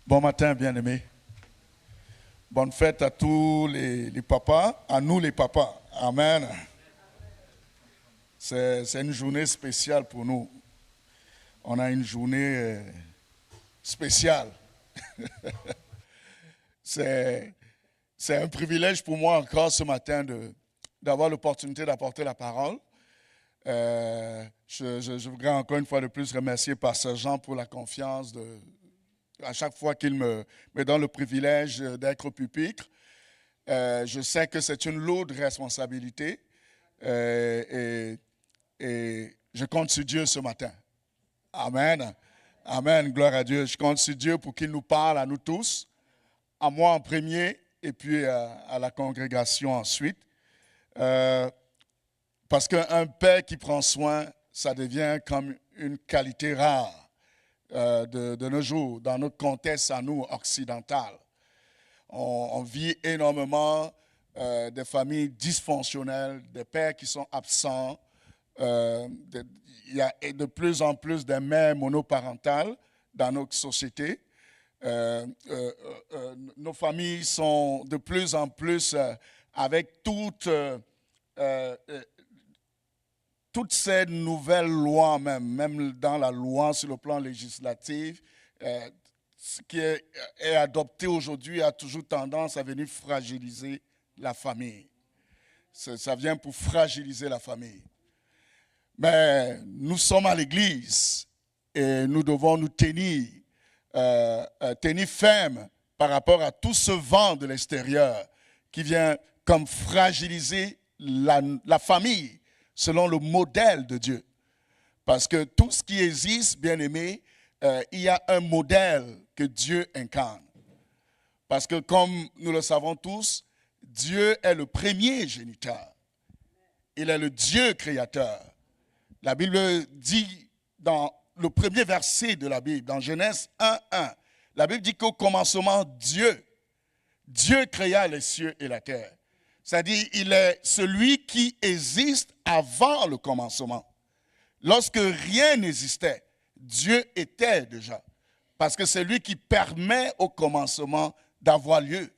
Bon matin, bien-aimés. Bonne fête à tous les papas, à nous les papas. Amen. C'est une journée spéciale pour nous. On a une journée spéciale. C'est un privilège pour moi encore ce matin d'avoir l'opportunité d'apporter la parole. Je voudrais encore une fois de plus remercier Pasteur Jean pour la confiance à chaque fois qu'il me donne le privilège d'être au pupitre. Je sais que c'est une lourde responsabilité et je compte sur Dieu ce matin. Amen. Amen. Gloire à Dieu. Je compte sur Dieu pour qu'il nous parle à nous tous, à moi en premier et puis à la congrégation ensuite. Parce qu'un père qui prend soin, ça devient comme une qualité rare. De nos jours, dans notre contexte à nous, occidental. On vit énormément de familles dysfonctionnelles, des pères qui sont absents. Il y a de plus en plus de mères monoparentales dans notre société. Nos familles sont de plus en plus avec toutes ces nouvelles lois, même dans la loi sur le plan législatif, ce qui est adopté aujourd'hui a toujours tendance à venir fragiliser la famille. Ça vient pour fragiliser la famille. Mais nous sommes à l'église et nous devons nous tenir fermes par rapport à tout ce vent de l'extérieur qui vient comme fragiliser la famille, selon le modèle de Dieu. Parce que tout ce qui existe, bien aimé, il y a un modèle que Dieu incarne. Parce que comme nous le savons tous, Dieu est le premier géniteur. Il est le Dieu créateur. La Bible dit dans le premier verset de la Bible, dans Genèse 1:1, la Bible dit qu'au commencement, Dieu créa les cieux et la terre. C'est-à-dire, il est celui qui existe avant le commencement. Lorsque rien n'existait, Dieu était déjà. Parce que c'est lui qui permet au commencement d'avoir lieu.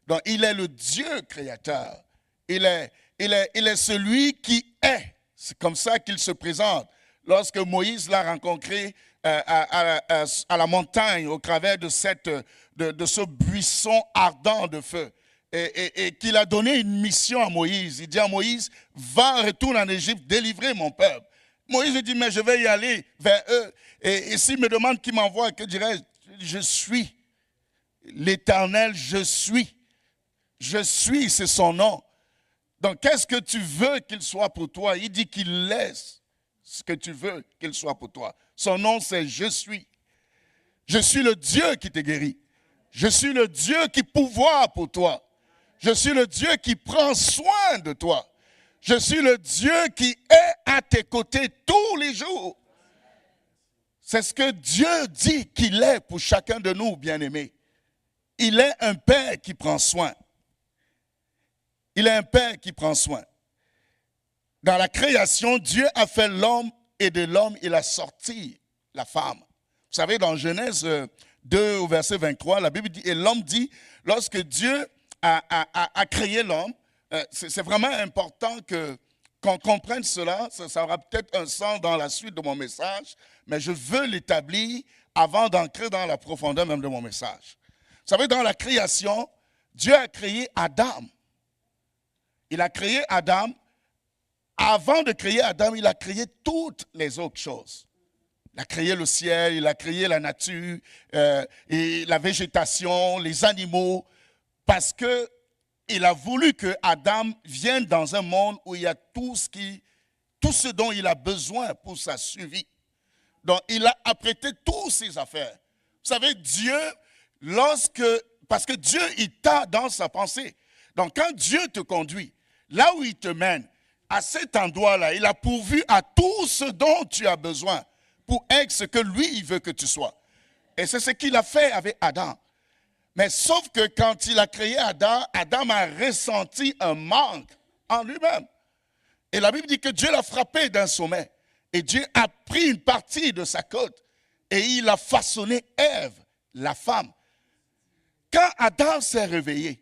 Donc, il est le Dieu créateur. Il est celui qui est. C'est comme ça qu'il se présente. Lorsque Moïse l'a rencontré à la montagne, au travers de ce buisson ardent de feu, et qu'il a donné une mission à Moïse. Il dit à Moïse, va, retourne en Égypte, délivrer mon peuple. Moïse dit, mais je vais y aller vers eux. Et s'ils me demandent qui m'envoie, que dirais-je? Je suis l'Éternel, je suis. Je suis, c'est son nom. Donc, qu'est-ce que tu veux qu'il soit pour toi? Il dit qu'il laisse ce que tu veux qu'il soit pour toi. Son nom, c'est je suis. Je suis le Dieu qui te guérit. Je suis le Dieu qui pourvoit pour toi. Je suis le Dieu qui prend soin de toi. Je suis le Dieu qui est à tes côtés tous les jours. C'est ce que Dieu dit qu'il est pour chacun de nous, bien-aimés. Il est un Père qui prend soin. Il est un Père qui prend soin. Dans la création, Dieu a fait l'homme et de l'homme, il a sorti la femme. Vous savez, dans Genèse 2, au verset 23, la Bible dit, et l'homme dit, lorsque Dieu a créé l'homme, c'est vraiment important qu'on comprenne cela. Ça aura peut-être un sens dans la suite de mon message, mais je veux l'établir avant d'entrer dans la profondeur même de mon message. Vous savez, dans la création, Dieu a créé Adam. Il a créé Adam. Avant de créer Adam, il a créé toutes les autres choses. Il a créé le ciel, il a créé la nature, et la végétation, les animaux, parce qu'il a voulu que Adam vienne dans un monde où il y a tout ce dont il a besoin pour sa survie. Donc, il a apprêté toutes ses affaires. Vous savez, Dieu, parce que Dieu, il t'a dans sa pensée. Donc, quand Dieu te conduit, là où il te mène, à cet endroit-là, il a pourvu à tout ce dont tu as besoin pour être ce que lui, il veut que tu sois. Et c'est ce qu'il a fait avec Adam. Mais sauf que quand il a créé Adam, Adam a ressenti un manque en lui-même. Et la Bible dit que Dieu l'a frappé d'un sommeil. Et Dieu a pris une partie de sa côte et il a façonné Ève, la femme. quand Adam s'est réveillé,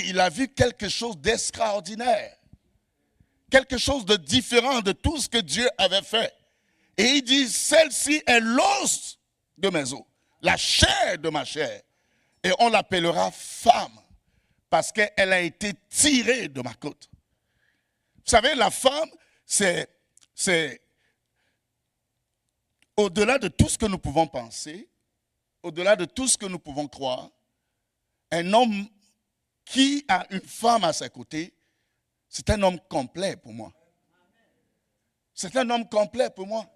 il a vu quelque chose d'extraordinaire. Quelque chose de différent de tout ce que Dieu avait fait. Et il dit, celle-ci est l'os de mes os, la chair de ma chair. Et on l'appellera femme, parce qu'elle a été tirée de ma côte. Vous savez, la femme, c'est au-delà de tout ce que nous pouvons penser, au-delà de tout ce que nous pouvons croire, un homme qui a une femme à ses côtés, c'est un homme complet pour moi. C'est un homme complet pour moi.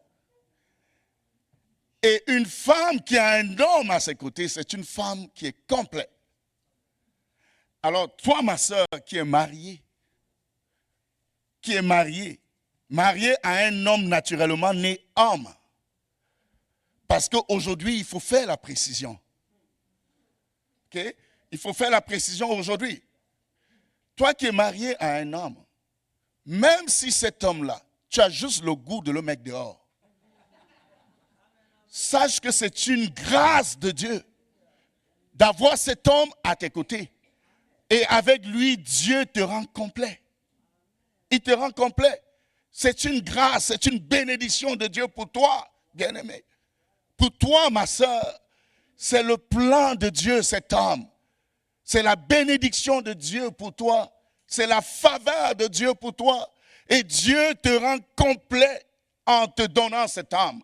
Et une femme qui a un homme à ses côtés, c'est une femme qui est complète. Alors, toi, ma soeur, qui est mariée, mariée à un homme naturellement né homme. Parce qu'aujourd'hui, il faut faire la précision. Okay? Il faut faire la précision aujourd'hui. Toi qui es marié à un homme, même si cet homme-là, tu as juste le goût de le mettre dehors, sache que c'est une grâce de Dieu d'avoir cet homme à tes côtés. Et avec lui, Dieu te rend complet. Il te rend complet. C'est une grâce, c'est une bénédiction de Dieu pour toi, bien-aimé. Pour toi, ma soeur, c'est le plan de Dieu, cet homme. C'est la bénédiction de Dieu pour toi. C'est la faveur de Dieu pour toi. Et Dieu te rend complet en te donnant cette âme.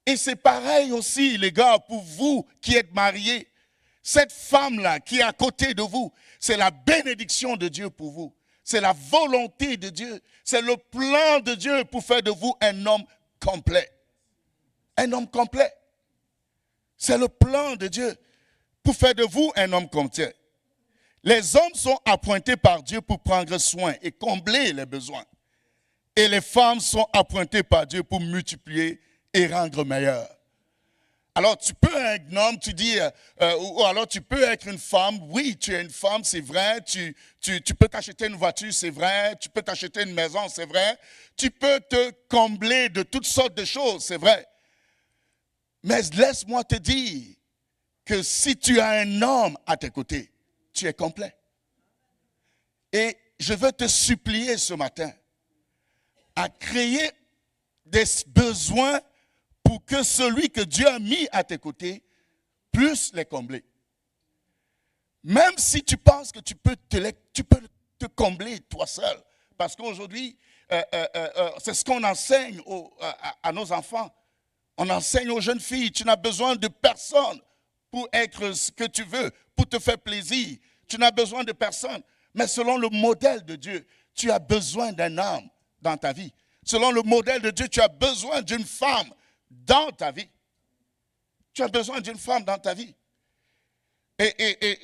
Et c'est pareil aussi, les gars, pour vous qui êtes mariés. Cette femme-là qui est à côté de vous, c'est la bénédiction de Dieu pour vous. C'est la volonté de Dieu. C'est le plan de Dieu pour faire de vous un homme complet. Un homme complet. C'est le plan de Dieu pour faire de vous un homme complet. Les hommes sont appointés par Dieu pour prendre soin et combler les besoins. Et les femmes sont appointées par Dieu pour multiplier et rendre meilleur. Alors tu peux être un homme, tu dis, ou alors tu peux être une femme. Oui, tu es une femme, c'est vrai. Tu peux t'acheter une voiture, c'est vrai. Tu peux t'acheter une maison, c'est vrai. Tu peux te combler de toutes sortes de choses, c'est vrai. Mais laisse-moi te dire que si tu as un homme à tes côtés, tu es complet. Et je veux te supplier ce matin à créer des besoins pour que celui que Dieu a mis à tes côtés puisse les combler. Même si tu penses que tu peux te combler toi seul. Parce qu'aujourd'hui, c'est ce qu'on enseigne à nos enfants. On enseigne aux jeunes filles, tu n'as besoin de personne pour être ce que tu veux, pour te faire plaisir. Tu n'as besoin de personne. Mais selon le modèle de Dieu, tu as besoin d'un homme dans ta vie. Selon le modèle de Dieu, tu as besoin d'une femme dans ta vie. Tu as besoin d'une femme dans ta vie. Et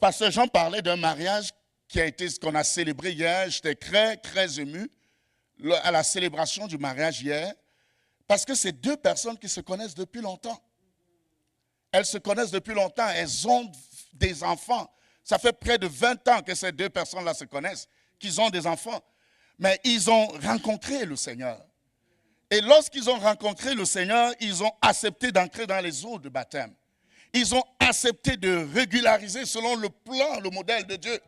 pasteur Jean parlait d'un mariage qui a été ce qu'on a célébré hier. J'étais très, très ému à la célébration du mariage hier. Parce que c'est deux personnes qui se connaissent depuis longtemps. Elles se connaissent depuis longtemps. Elles ont des enfants. Ça fait près de 20 ans que ces deux personnes-là se connaissent, qu'ils ont des enfants. Mais ils ont rencontré le Seigneur. Et lorsqu'ils ont rencontré le Seigneur, ils ont accepté d'entrer dans les eaux de baptême. Ils ont accepté de régulariser selon le plan, le modèle de Dieu,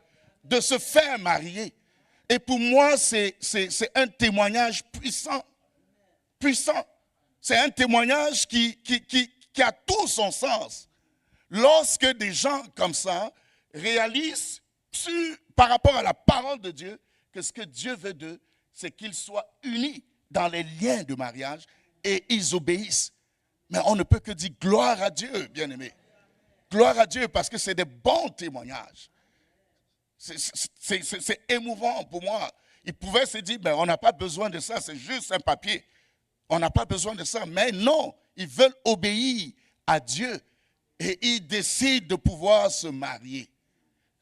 de se faire marier. Et pour moi, c'est un témoignage puissant. Puissant. C'est un témoignage qui a tout son sens. Lorsque des gens comme ça réalisent par rapport à la parole de Dieu que ce que Dieu veut d'eux, c'est qu'ils soient unis dans les liens de mariage et ils obéissent. Mais on ne peut que dire gloire à Dieu, bien-aimé. Gloire à Dieu parce que c'est des bons témoignages. C'est émouvant pour moi. Ils pouvaient se dire, ben, on n'a pas besoin de ça, c'est juste un papier. On n'a pas besoin de ça. Mais non, ils veulent obéir à Dieu et ils décident de pouvoir se marier.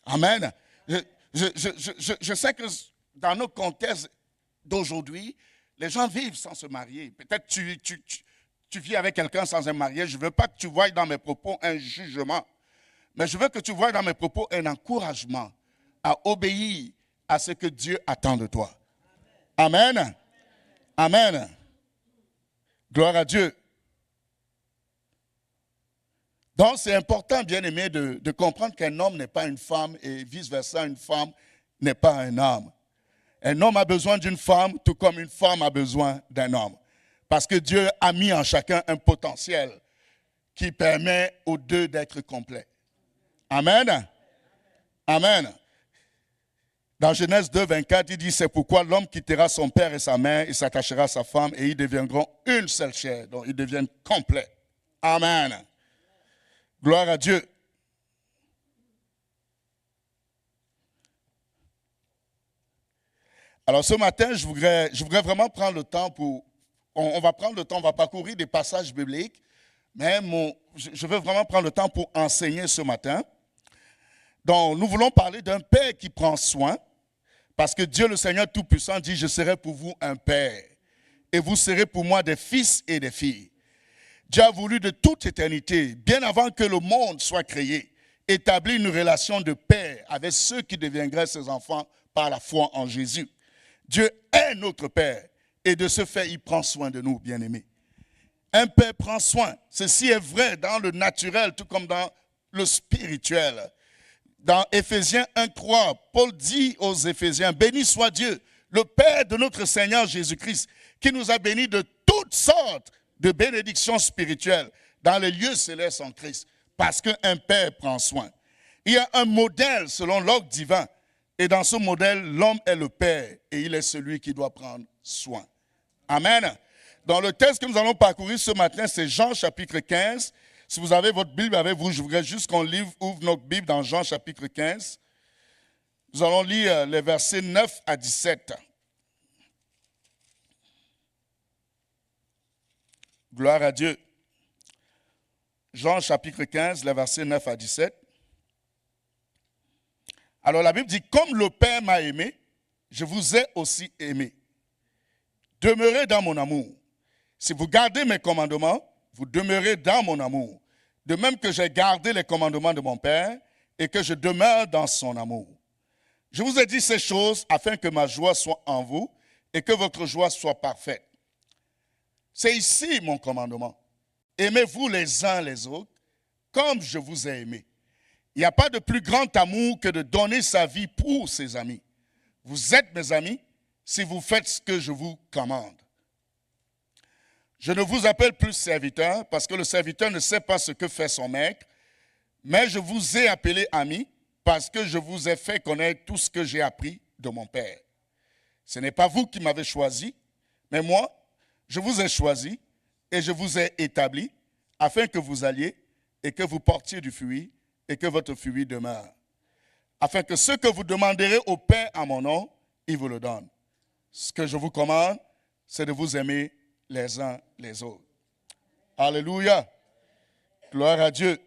Amen. Je sais que dans nos contextes d'aujourd'hui, les gens vivent sans se marier. Peut-être tu vis avec quelqu'un sans un mariage. Je ne veux pas que tu voies dans mes propos un jugement, mais je veux que tu voies dans mes propos un encouragement à obéir à ce que Dieu attend de toi. Amen. Amen. Gloire à Dieu. Donc c'est important, bien aimé, de comprendre qu'un homme n'est pas une femme et vice-versa, une femme n'est pas un homme. Un homme a besoin d'une femme, tout comme une femme a besoin d'un homme. Parce que Dieu a mis en chacun un potentiel qui permet aux deux d'être complets. Amen. Amen. Dans Genèse 2, 24, il dit, c'est pourquoi l'homme quittera son père et sa mère, il s'attachera à sa femme et ils deviendront une seule chair. Donc ils deviennent complets. Amen. Gloire à Dieu. Alors ce matin, je voudrais vraiment prendre le temps pour... On va prendre le temps, on va parcourir des passages bibliques, mais je veux vraiment prendre le temps pour enseigner ce matin. Donc nous voulons parler d'un père qui prend soin, parce que Dieu le Seigneur Tout-Puissant dit, je serai pour vous un père, et vous serez pour moi des fils et des filles. Dieu a voulu de toute éternité, bien avant que le monde soit créé, établir une relation de paix avec ceux qui deviendraient ses enfants par la foi en Jésus. Dieu est notre Père et de ce fait, il prend soin de nous, bien-aimés. Un Père prend soin. Ceci est vrai dans le naturel, tout comme dans le spirituel. Dans Éphésiens 1,3, Paul dit aux Éphésiens, « Béni soit Dieu, le Père de notre Seigneur Jésus-Christ, qui nous a bénis de toutes sortes de bénédictions spirituelles dans les lieux célestes en Christ, parce qu'un Père prend soin. » Il y a un modèle selon l'ordre divin, et dans ce modèle, l'homme est le Père, et il est celui qui doit prendre soin. Amen. Dans le texte que nous allons parcourir ce matin, c'est Jean chapitre 15. Si vous avez votre Bible avec vous, je voudrais juste qu'on ouvre notre Bible dans Jean chapitre 15. Nous allons lire les versets 9 à 17. Gloire à Dieu. Jean chapitre 15, les versets 9 à 17. Alors la Bible dit, comme le Père m'a aimé, je vous ai aussi aimé. Demeurez dans mon amour. Si vous gardez mes commandements, vous demeurez dans mon amour. De même que j'ai gardé les commandements de mon Père et que je demeure dans son amour. Je vous ai dit ces choses afin que ma joie soit en vous et que votre joie soit parfaite. C'est ici mon commandement. Aimez-vous les uns les autres comme je vous ai aimé. Il n'y a pas de plus grand amour que de donner sa vie pour ses amis. Vous êtes mes amis si vous faites ce que je vous commande. Je ne vous appelle plus serviteur parce que le serviteur ne sait pas ce que fait son maître, mais je vous ai appelé ami parce que je vous ai fait connaître tout ce que j'ai appris de mon Père. Ce n'est pas vous qui m'avez choisi, mais moi, je vous ai choisi et je vous ai établi afin que vous alliez et que vous portiez du fruit et que votre fruit demeure. Afin que ce que vous demanderez au Père en mon nom, il vous le donne. Ce que je vous commande, c'est de vous aimer les uns les autres. Alléluia. Gloire à Dieu.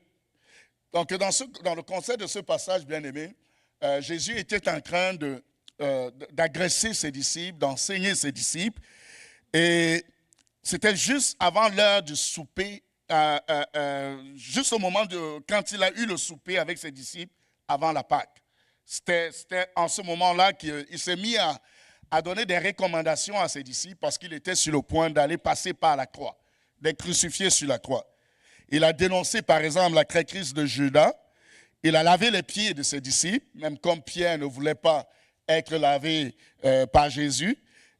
Donc, dans le concept de ce passage, bien-aimé, Jésus était en train d'agresser ses disciples, d'enseigner ses disciples. Et c'était juste avant l'heure du souper, juste au moment quand il a eu le souper avec ses disciples, avant la Pâque. C'était en ce moment-là qu'il s'est mis à donner des recommandations à ses disciples parce qu'il était sur le point d'aller passer par la croix, d'être crucifié sur la croix. Il a dénoncé par exemple la traîtrise de Judas. Il a lavé les pieds de ses disciples, même comme Pierre ne voulait pas être lavé par Jésus.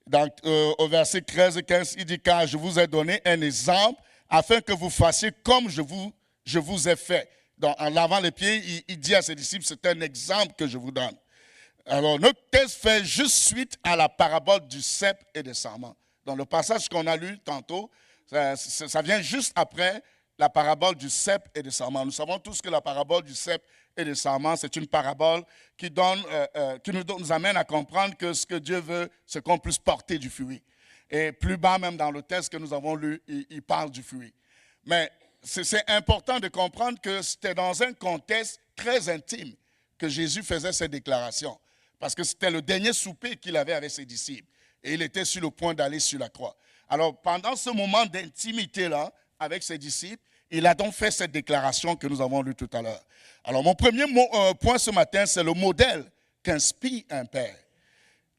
Donc, au verset 13 et 15, il dit, car je vous ai donné un exemple afin que vous fassiez comme je vous ai fait. Donc, en lavant les pieds, il dit à ses disciples, c'est un exemple que je vous donne. Alors, notre texte fait juste suite à la parabole du cep et des sarments. Dans le passage qu'on a lu tantôt, ça vient juste après la parabole du cep et des sarments. Nous savons tous que la parabole du cep et des sarments, c'est une parabole qui nous amène à comprendre que ce que Dieu veut, c'est qu'on puisse porter du fruit. Et plus bas, même dans le texte que nous avons lu, il parle du fruit. Mais c'est important de comprendre que c'était dans un contexte très intime que Jésus faisait ces déclarations. Parce que c'était le dernier souper qu'il avait avec ses disciples. Et il était sur le point d'aller sur la croix. Alors, pendant ce moment d'intimité-là, avec ses disciples, il a donc fait cette déclaration que nous avons lue tout à l'heure. Alors, mon premier point ce matin, c'est le modèle qu'inspire un père.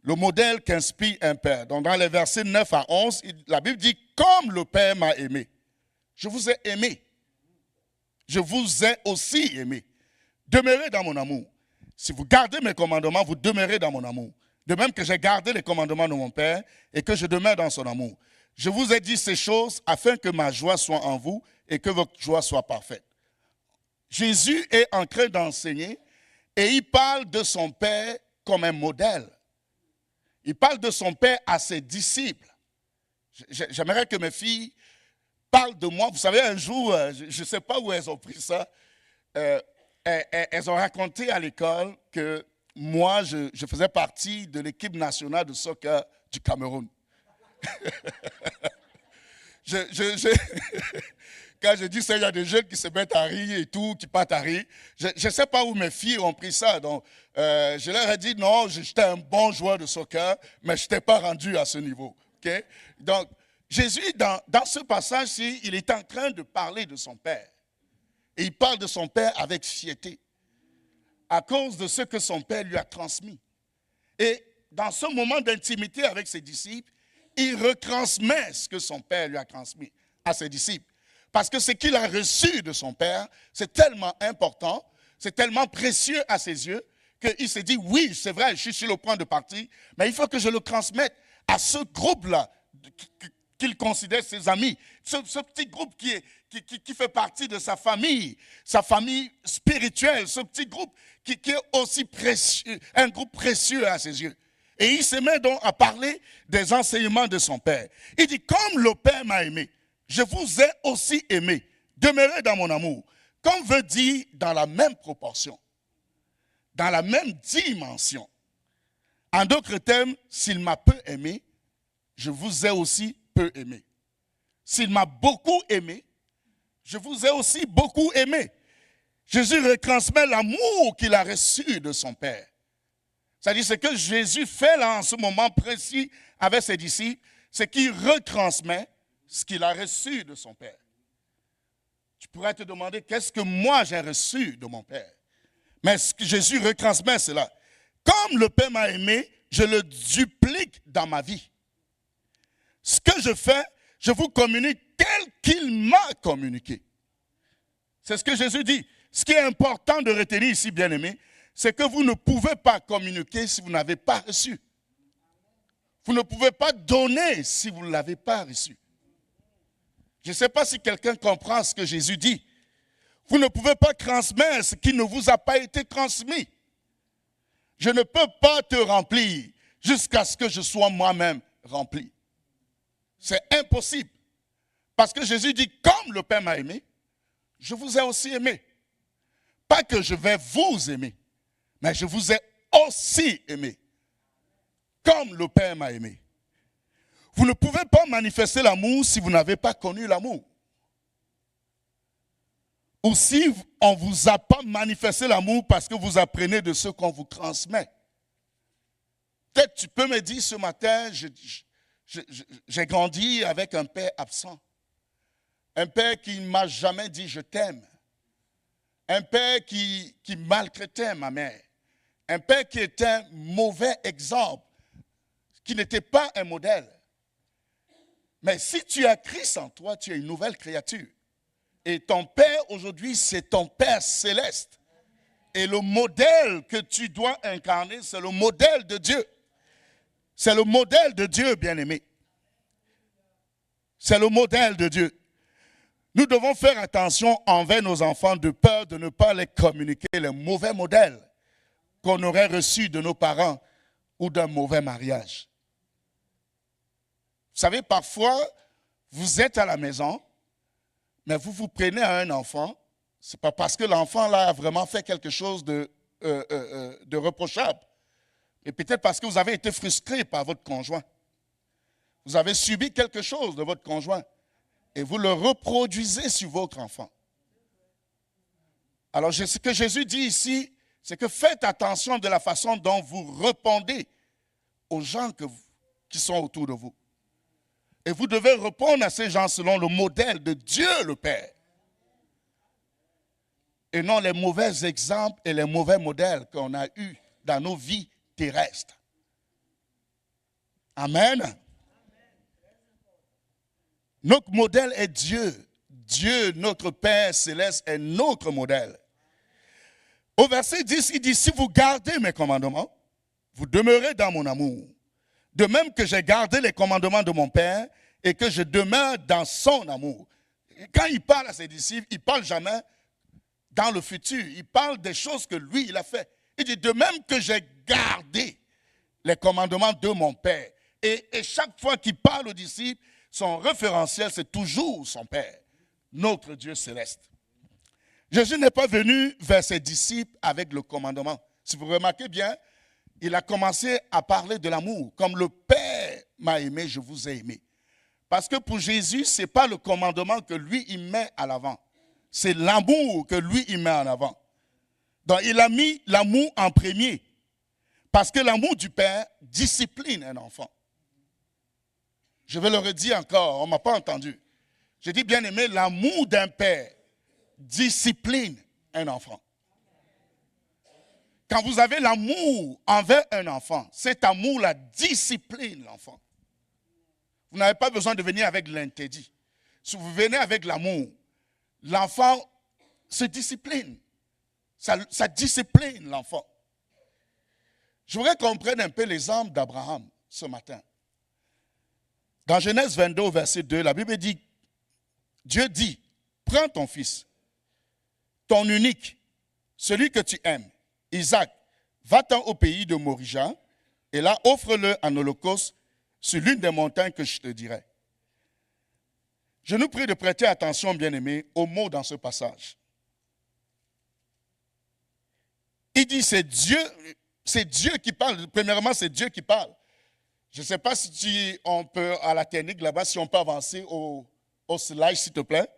Le modèle qu'inspire un père. Donc, dans les versets 9 à 11, la Bible dit, comme le Père m'a aimé, je vous ai aimé. je vous ai aussi aimé. Demeurez dans mon amour. Si vous gardez mes commandements, vous demeurez dans mon amour. De même que j'ai gardé les commandements de mon Père et que je demeure dans son amour. Je vous ai dit ces choses afin que ma joie soit en vous et que votre joie soit parfaite. Jésus est en train d'enseigner et il parle de son Père comme un modèle. Il parle de son Père à ses disciples. J'aimerais que mes filles parlent de moi. Vous savez, un jour, je ne sais pas où elles ont pris ça, elles ont raconté à l'école que moi, je faisais partie de l'équipe nationale de soccer du Cameroun. Quand je dis ça, il y a des jeunes qui se mettent à rire et tout, qui partent à rire. Je ne sais pas où mes filles ont pris ça. Donc, je leur ai dit, non, j'étais un bon joueur de soccer, mais je n'étais pas rendu à ce niveau. Okay? Donc, Jésus, dans ce passage-ci, il est en train de parler de son Père. Et il parle de son Père avec fierté, à cause de ce que son Père lui a transmis. Et dans ce moment d'intimité avec ses disciples, il retransmet ce que son Père lui a transmis à ses disciples. Parce que ce qu'il a reçu de son Père, c'est tellement important, c'est tellement précieux à ses yeux, qu'il s'est dit, oui, c'est vrai, je suis sur le point de partir, mais il faut que je le transmette à ce groupe-là, qu'il considère ses amis, ce petit groupe qui fait partie de sa famille spirituelle, ce petit groupe qui est aussi précieux, un groupe précieux à ses yeux. Et il se met donc à parler des enseignements de son Père. Il dit, comme le Père m'a aimé, je vous ai aussi aimé. Demeurez dans mon amour. Comme veut dire dans la même proportion, dans la même dimension. En d'autres termes, s'il m'a peu aimé, je vous ai aussi peu aimé. S'il m'a beaucoup aimé, je vous ai aussi beaucoup aimé. Jésus retransmet l'amour qu'il a reçu de son Père. C'est-à-dire ce que Jésus fait là en ce moment précis avec ses disciples, c'est qu'il retransmet ce qu'il a reçu de son Père. Tu pourrais te demander, qu'est-ce que moi j'ai reçu de mon Père? Mais ce que Jésus retransmet cela. Comme le Père m'a aimé, je le duplique dans ma vie. Ce que je fais, je vous communique tel qu'il m'a communiqué. C'est ce que Jésus dit. Ce qui est important de retenir ici, bien-aimés, c'est que vous ne pouvez pas communiquer si vous n'avez pas reçu. Vous ne pouvez pas donner si vous ne l'avez pas reçu. Je ne sais pas si quelqu'un comprend ce que Jésus dit. Vous ne pouvez pas transmettre ce qui ne vous a pas été transmis. Je ne peux pas te remplir jusqu'à ce que je sois moi-même rempli. C'est impossible. Parce que Jésus dit, comme le Père m'a aimé, je vous ai aussi aimé. Pas que je vais vous aimer, mais je vous ai aussi aimé. Comme le Père m'a aimé. Vous ne pouvez pas manifester l'amour si vous n'avez pas connu l'amour. Ou si on ne vous a pas manifesté l'amour parce que vous apprenez de ce qu'on vous transmet. Peut-être tu peux me dire ce matin, j'ai grandi avec un père absent. Un père qui ne m'a jamais dit je t'aime. Un père qui maltraitait ma mère. Un père qui était un mauvais exemple, qui n'était pas un modèle. Mais si tu as Christ en toi, tu es une nouvelle créature. Et ton Père aujourd'hui, c'est ton Père céleste. Et le modèle que tu dois incarner, c'est le modèle de Dieu. C'est le modèle de Dieu, bien-aimé. C'est le modèle de Dieu. Nous devons faire attention envers nos enfants de peur de ne pas les communiquer les mauvais modèles qu'on aurait reçus de nos parents ou d'un mauvais mariage. Vous savez, parfois, vous êtes à la maison, mais vous vous prenez à un enfant, ce n'est pas parce que l'enfant là a vraiment fait quelque chose de reprochable, mais peut-être parce que vous avez été frustré par votre conjoint. Vous avez subi quelque chose de votre conjoint et vous le reproduisez sur votre enfant. Alors, ce que Jésus dit ici, c'est que faites attention de la façon dont vous répondez aux gens qui sont autour de vous. Et vous devez répondre à ces gens selon le modèle de Dieu le Père. Et non les mauvais exemples et les mauvais modèles qu'on a eus dans nos vies terrestres. Amen. Notre modèle est Dieu. Dieu, notre Père céleste, est notre modèle. Au verset 10, il dit, si vous gardez mes commandements, vous demeurez dans mon amour. De même que j'ai gardé les commandements de mon Père et que je demeure dans son amour. Quand il parle à ses disciples, il ne parle jamais dans le futur. Il parle des choses que lui, il a fait. Il dit, de même que j'ai gardé les commandements de mon Père. Et chaque fois qu'il parle aux disciples, son référentiel, c'est toujours son Père, notre Dieu céleste. Jésus n'est pas venu vers ses disciples avec le commandement. Si vous remarquez bien, il a commencé à parler de l'amour. Comme le Père m'a aimé, je vous ai aimé. Parce que pour Jésus, ce n'est pas le commandement que lui, il met à l'avant. C'est l'amour que lui, il met en avant. Donc, il a mis l'amour en premier. Parce que l'amour du Père discipline un enfant. Je vais le redire encore, on ne m'a pas entendu. Je dis, bien aimé, l'amour d'un père discipline un enfant. Quand vous avez l'amour envers un enfant, cet amour-là discipline l'enfant. Vous n'avez pas besoin de venir avec l'interdit. Si vous venez avec l'amour, l'enfant se discipline. Ça discipline l'enfant. Je voudrais qu'on prenne un peu l'exemple d'Abraham ce matin. Dans Genèse 22, verset 2, la Bible dit, Dieu dit, prends ton fils, ton unique, celui que tu aimes, Isaac, va-t'en au pays de Morija, et là, offre-le en holocauste sur l'une des montagnes que je te dirai. Je nous prie de prêter attention, bien-aimés, aux mots dans ce passage. Il dit, c'est Dieu qui parle. Premièrement, c'est Dieu qui parle. Je ne sais pas si on peut, à la technique là-bas, si on peut avancer au slide, s'il te plaît.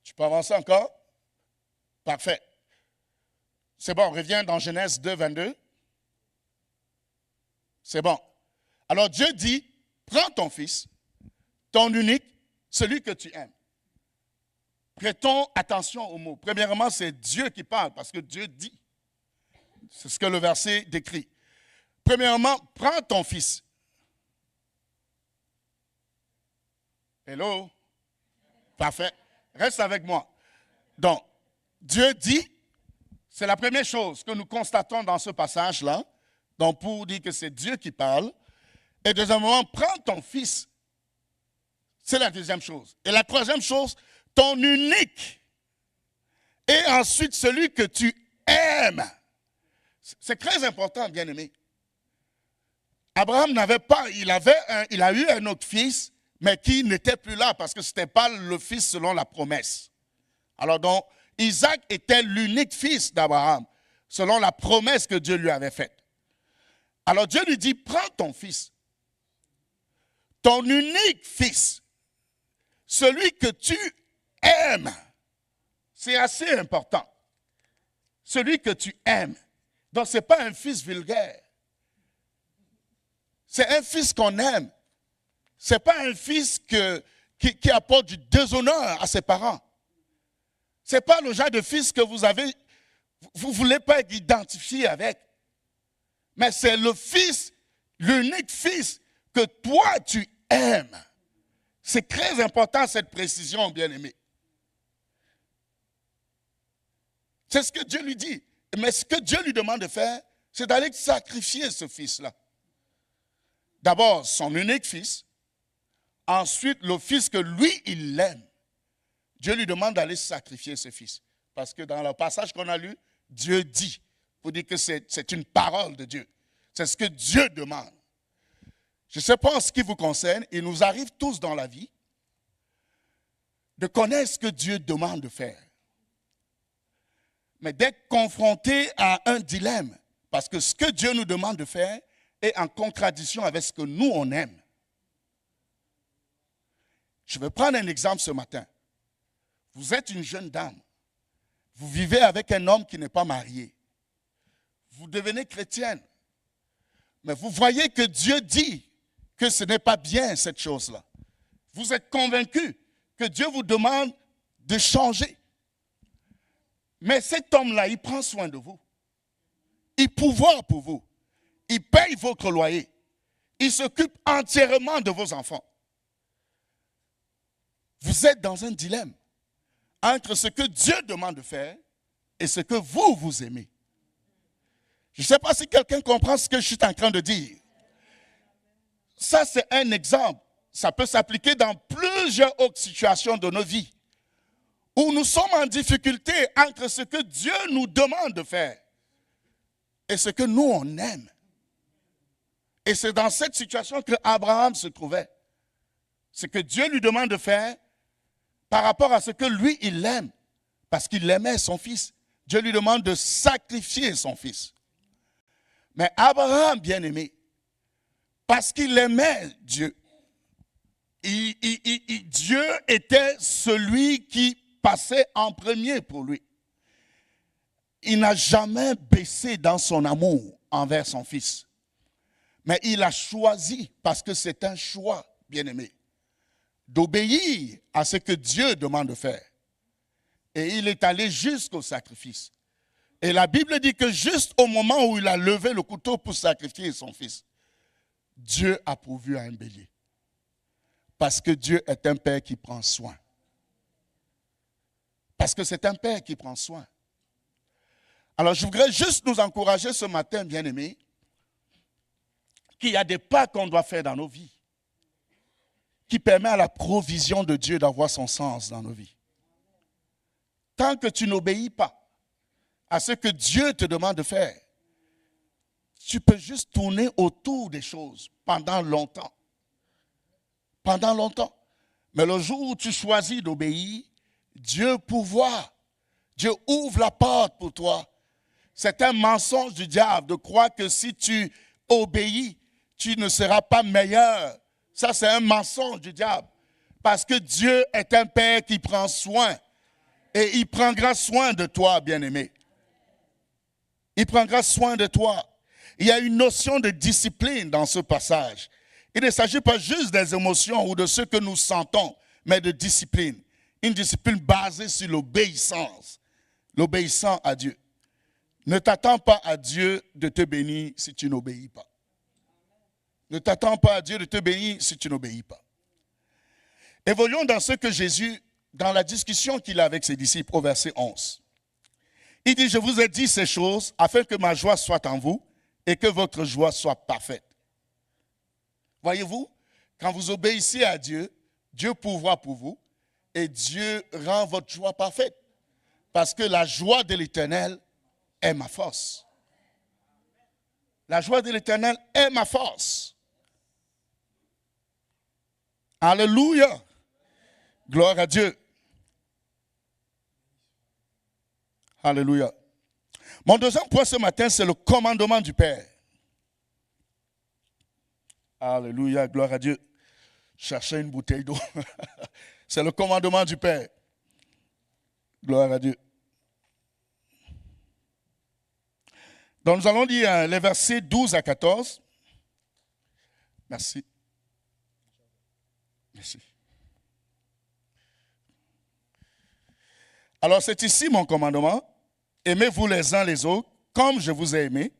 Tu peux avancer encore? Parfait. C'est bon, on revient dans Genèse 2, 22. C'est bon. Alors Dieu dit, prends ton fils, ton unique, celui que tu aimes. Prêtons attention aux mots. Premièrement, c'est Dieu qui parle, parce que Dieu dit. C'est ce que le verset décrit. Premièrement, prends ton fils. Hello? Parfait. Reste avec moi. Donc, Dieu dit, c'est la première chose que nous constatons dans ce passage-là. Donc, pour dire que c'est Dieu qui parle. Et deuxièmement, prends ton fils. C'est la deuxième chose. Et la troisième chose, ton unique. Et ensuite, celui que tu aimes. C'est très important, bien-aimé. Abraham n'avait pas, il a eu un autre fils, mais qui n'était plus là parce que ce n'était pas le fils selon la promesse. Alors donc, Isaac était l'unique fils d'Abraham, selon la promesse que Dieu lui avait faite. Alors Dieu lui dit, prends ton fils, ton unique fils, celui que tu aimes. C'est assez important. Celui que tu aimes. Donc ce n'est pas un fils vulgaire. C'est un fils qu'on aime. Ce n'est pas un fils qui apporte du déshonneur à ses parents. Ce n'est pas le genre de fils que vous ne voulez pas être identifié avec. Mais c'est le fils, l'unique fils que toi tu aimes. C'est très important cette précision, bien-aimé. C'est ce que Dieu lui dit. Mais ce que Dieu lui demande de faire, c'est d'aller sacrifier ce fils-là. D'abord, son unique fils. Ensuite, le fils que lui, il aime. Dieu lui demande d'aller sacrifier ce fils. Parce que dans le passage qu'on a lu, Dieu dit, pour dire que c'est une parole de Dieu. C'est ce que Dieu demande. Je ne sais pas en ce qui vous concerne, il nous arrive tous dans la vie de connaître ce que Dieu demande de faire. Mais d'être confronté à un dilemme, parce que ce que Dieu nous demande de faire est en contradiction avec ce que nous, on aime. Je vais prendre un exemple ce matin. Vous êtes une jeune dame. Vous vivez avec un homme qui n'est pas marié. Vous devenez chrétienne. Mais vous voyez que Dieu dit que ce n'est pas bien cette chose-là. Vous êtes convaincu que Dieu vous demande de changer. Mais cet homme-là, il prend soin de vous. Il pourvoit pour vous. Il paye votre loyer. Il s'occupe entièrement de vos enfants. Vous êtes dans un dilemme entre ce que Dieu demande de faire et ce que vous aimez. Je ne sais pas si quelqu'un comprend ce que je suis en train de dire. Ça, c'est un exemple. Ça peut s'appliquer dans plusieurs autres situations de nos vies où nous sommes en difficulté entre ce que Dieu nous demande de faire et ce que nous, on aime. Et c'est dans cette situation que Abraham se trouvait. Ce que Dieu lui demande de faire par rapport à ce que lui, il aime, parce qu'il aimait son fils. Dieu lui demande de sacrifier son fils. Mais Abraham, bien-aimé, parce qu'il aimait Dieu, Dieu était celui qui passait en premier pour lui. Il n'a jamais baissé dans son amour envers son fils. Mais il a choisi, parce que c'est un choix, bien-aimé, d'obéir à ce que Dieu demande de faire. Et il est allé jusqu'au sacrifice. Et la Bible dit que juste au moment où il a levé le couteau pour sacrifier son fils, Dieu a pourvu à un bélier. Parce que Dieu est un père qui prend soin. Parce que c'est un père qui prend soin. Alors je voudrais juste nous encourager ce matin, bien-aimés, qu'il y a des pas qu'on doit faire dans nos vies qui permet à la provision de Dieu d'avoir son sens dans nos vies. Tant que tu n'obéis pas à ce que Dieu te demande de faire, tu peux juste tourner autour des choses pendant longtemps. Pendant longtemps. Mais le jour où tu choisis d'obéir, Dieu pourvoit. Dieu ouvre la porte pour toi. C'est un mensonge du diable de croire que si tu obéis, tu ne seras pas meilleur. Ça, c'est un mensonge du diable. Parce que Dieu est un Père qui prend soin. Et il prendra soin de toi, bien-aimé. Il prendra soin de toi. Il y a une notion de discipline dans ce passage. Il ne s'agit pas juste des émotions ou de ce que nous sentons, mais de discipline. Une discipline basée sur l'obéissance. L'obéissance à Dieu. Ne t'attends pas à Dieu de te bénir si tu n'obéis pas. Ne t'attends pas à Dieu de te bénir si tu n'obéis pas. Évoluons dans ce que Jésus, dans la discussion qu'il a avec ses disciples au verset 11. Il dit, je vous ai dit ces choses afin que ma joie soit en vous et que votre joie soit parfaite. Voyez-vous, quand vous obéissez à Dieu, Dieu pourvoit pour vous et Dieu rend votre joie parfaite. Parce que la joie de l'Éternel est ma force. La joie de l'Éternel est ma force. Alléluia. Gloire à Dieu. Alléluia. Mon deuxième point ce matin, c'est le commandement du Père. Alléluia, gloire à Dieu. Cherchez une bouteille d'eau. C'est le commandement du Père. Gloire à Dieu. Donc nous allons lire les versets 12 à 14. Merci. Merci. Alors c'est ici mon commandement. Aimez-vous les uns les autres comme je vous ai aimé.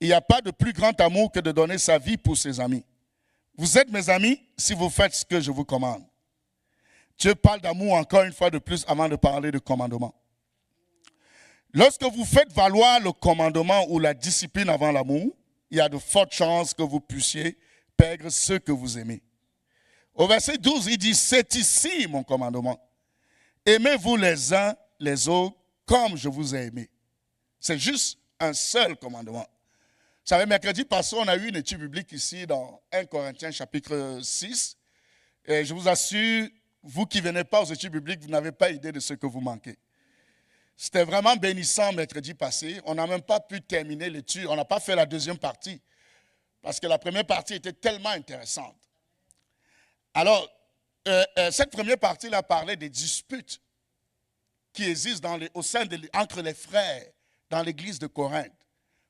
Il n'y a pas de plus grand amour que de donner sa vie pour ses amis. Vous êtes mes amis si vous faites ce que je vous commande. Dieu parle d'amour encore une fois de plus avant de parler de commandement. Lorsque vous faites valoir le commandement ou la discipline avant l'amour, il y a de fortes chances que vous puissiez perdre ceux que vous aimez. Au verset 12, il dit, c'est ici mon commandement. Aimez-vous les uns les autres comme je vous ai aimé. C'est juste un seul commandement. Vous savez, mercredi passé, on a eu une étude biblique ici dans 1 Corinthiens chapitre 6. Et je vous assure, vous qui ne venez pas aux études bibliques, vous n'avez pas idée de ce que vous manquez. C'était vraiment bénissant mercredi passé. On n'a même pas pu terminer l'étude. On n'a pas fait la deuxième partie. Parce que la première partie était tellement intéressante. Alors, cette première partie-là parlait des disputes qui existent entre les frères dans l'église de Corinthe.